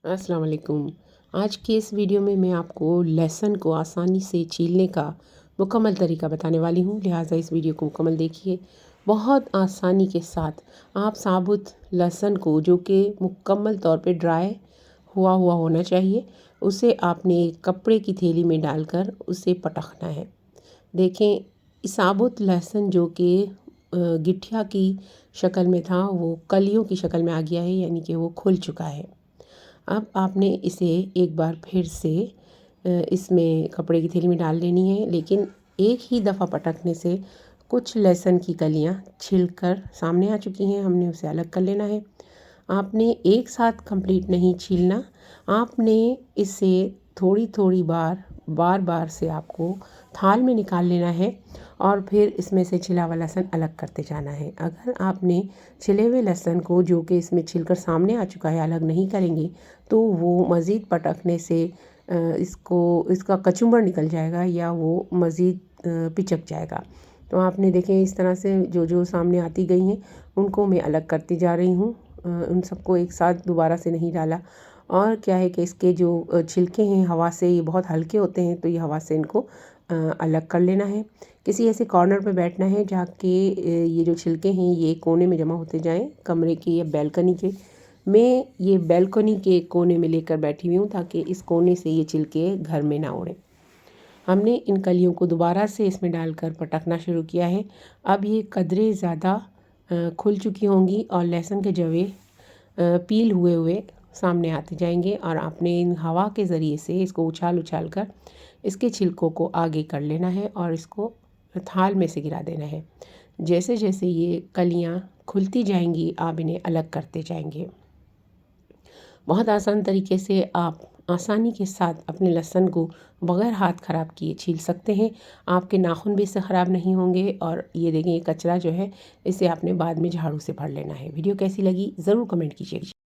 अस्सलाम वालेकुम। आज के इस वीडियो में मैं आपको लहसुन को आसानी से छीलने का मुकम्मल तरीका बताने वाली हूँ, लिहाजा इस वीडियो को मुकम्मल देखिए। बहुत आसानी के साथ आप साबुत लहसुन को, जो कि मुकम्मल तौर पे ड्राई हुआ होना चाहिए, उसे आपने कपड़े की थैली में डालकर उसे पटकना है। देखें, साबुत लहसुन जो कि गिठिया की शक्ल में था वो कलियों की शक्ल में आ गया है, यानी कि वो खुल चुका है। अब आपने इसे एक बार फिर से इसमें कपड़े की थैली में डाल लेनी है, लेकिन एक ही दफ़ा पटकने से कुछ लहसुन की कलियां छिलकर सामने आ चुकी हैं, हमने उसे अलग कर लेना है। आपने एक साथ कंप्लीट नहीं छीलना, आपने इसे थोड़ी थोड़ी बार बार से आपको थाल में निकाल लेना है और फिर इसमें से छिला हुआ लहसुन अलग करते जाना है। अगर आपने छिले हुए लहसुन को, जो कि इसमें छिलकर सामने आ चुका है, अलग नहीं करेंगे तो वो मज़ीद पटकने से इसका कचुम्बर निकल जाएगा या वो मज़ीद पिचक जाएगा। तो आपने देखें, इस तरह से जो जो सामने आती गई हैं उनको मैं अलग करती जा रही हूँ। उन सबको एक साथ दोबारा से नहीं डाला। और क्या है कि इसके जो छिलके हैं, हवा से ये बहुत हल्के होते हैं, तो ये हवा से इनको अलग कर लेना है। किसी ऐसे कॉर्नर पे बैठना है जहाँ के ये जो छिलके हैं ये कोने में जमा होते जाएं, कमरे के या बैल्कनी के। मैं ये बैल्कनी के कोने में लेकर बैठी हुई हूँ ताकि इस कोने से ये छिलके घर में ना उड़ें। हमने इन कलियों को दोबारा से इसमें डालकर पटकना शुरू किया है। अब ये कदरे ज़्यादा खुल चुकी होंगी और लहसुन के जवे पील हुए हुए सामने आते जाएंगे और आपने इन हवा के ज़रिए से इसको उछाल उछाल कर इसके छिलकों को आगे कर लेना है और इसको थाल में से गिरा देना है। जैसे जैसे ये कलियां खुलती जाएंगी आप इन्हें अलग करते जाएंगे। बहुत आसान तरीके से आप आसानी के साथ अपने लहसुन को बग़ैर हाथ ख़राब किए छील सकते हैं। आपके नाखून भी इससे ख़राब नहीं होंगे। और ये देखें, ये कचरा जो है इसे आपने बाद में झाड़ू से भर लेना है। वीडियो कैसी लगी ज़रूर कमेंट कीजिएगा।